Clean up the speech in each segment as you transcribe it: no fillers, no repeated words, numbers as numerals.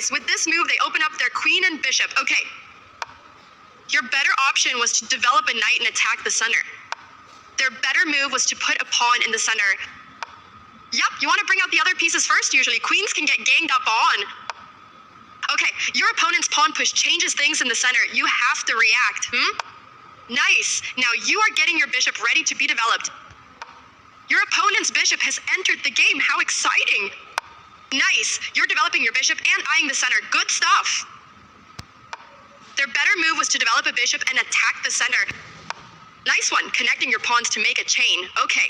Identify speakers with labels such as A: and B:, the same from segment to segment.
A: Nice. With this move, they open up their queen and bishop. Okay. Your better option was to develop a knight and attack the center. Their better move was to put a pawn in the center. Yep, you want to bring out the other pieces first usually. Queens can get ganged up on. Okay, your opponent's pawn push changes things in the center. You have to react, Nice. Now you are getting your bishop ready to be developed. Your opponent's bishop has entered the game. How exciting. Nice. You're developing your bishop and eyeing the center. Good stuff. Their better move was to develop a bishop and attack the center. Nice one, connecting your pawns to make a chain. Okay.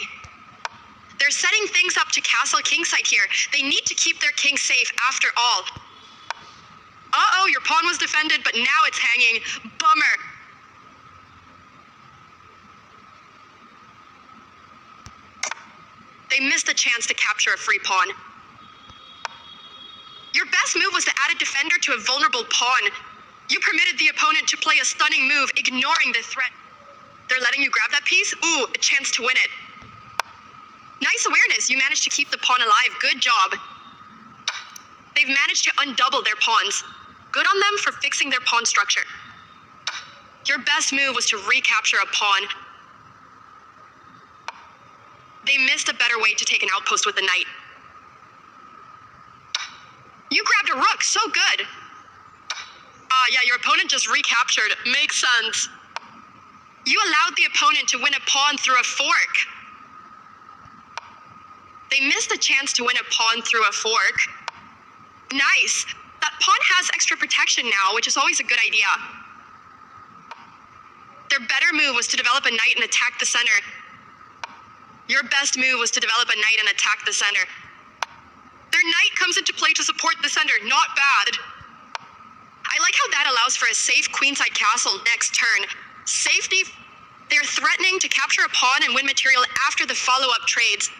A: They're setting things up to castle kingside here. They need to keep their king safe after all. Uh-oh, your pawn was defended, but now it's hanging. Bummer. They missed a chance to capture a free pawn. Your best move was to add a defender to a vulnerable pawn. You permitted the opponent to play a stunning move, ignoring the threat. They're letting you grab that piece? Ooh, a chance to win it. Nice awareness. You managed to keep the pawn alive. Good job. They've managed to undouble their pawns. Good on them for fixing their pawn structure. Your best move was to recapture a pawn. They missed a better way to take an outpost with a knight. You grabbed a rook. So good. Yeah, your opponent just recaptured. Makes sense. You allowed the opponent to win a pawn through a fork. They missed a chance to win a pawn through a fork. Nice. That pawn has extra protection now, which is always a good idea. Their better move was to develop a knight and attack the center. Your best move was to develop a knight and attack the center. Their knight comes into play to support the center. Not bad. I like how that allows for a safe queenside castle next turn. Safety. They're threatening to capture a pawn and win material after the follow-up trades.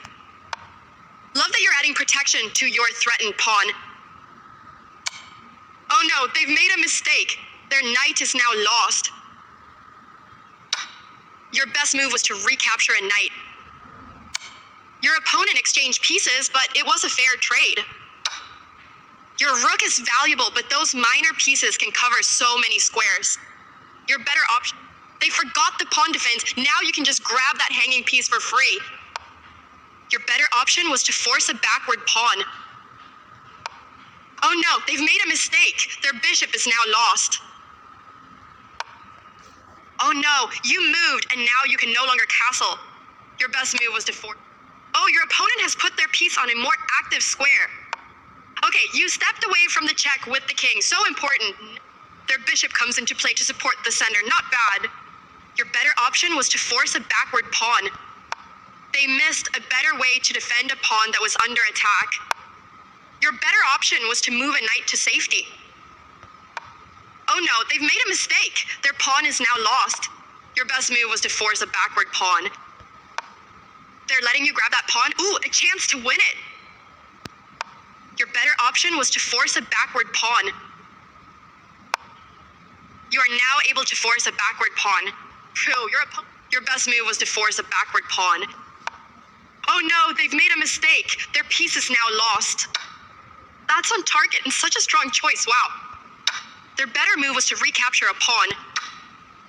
A: Love that you're adding protection to your threatened pawn. Oh no, they've made a mistake. Their knight is now lost. Your best move was to recapture a knight. Your opponent exchanged pieces, but it was a fair trade. Your rook is valuable, but those minor pieces can cover so many squares. Your better option. They forgot the pawn defense. Now you can just grab that hanging piece for free. Your better option was to force a backward pawn. Oh no, they've made a mistake. Their bishop is now lost. Oh no, you moved and now you can no longer castle. Your best move was to force. Oh, your opponent has put their piece on a more active square. Okay, you stepped away from the check with the king. So important. Their bishop comes into play to support the center. Not bad. Your better option was to force a backward pawn. They missed a better way to defend a pawn that was under attack. Your better option was to move a knight to safety. Oh no, they've made a mistake. Their pawn is now lost. Your best move was to force a backward pawn. They're letting you grab that pawn. Ooh, a chance to win it. Your better option was to force a backward pawn. You are now able to force a backward pawn. Phew, your best move was to force a backward pawn. Oh no, they've made a mistake. Their piece is now lost. That's on target and such a strong choice, wow. Their better move was to recapture a pawn.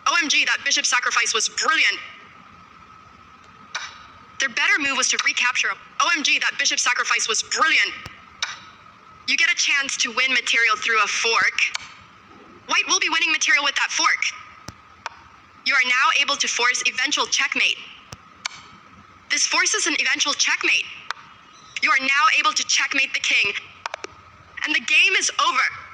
A: OMG, that bishop sacrifice was brilliant. Their better move was to recapture. OMG, that bishop sacrifice was brilliant. You get a chance to win material through a fork. White will be winning material with that fork. You are now able to force eventual checkmate. This forces an eventual checkmate. You are now able to checkmate the king. And the game is over.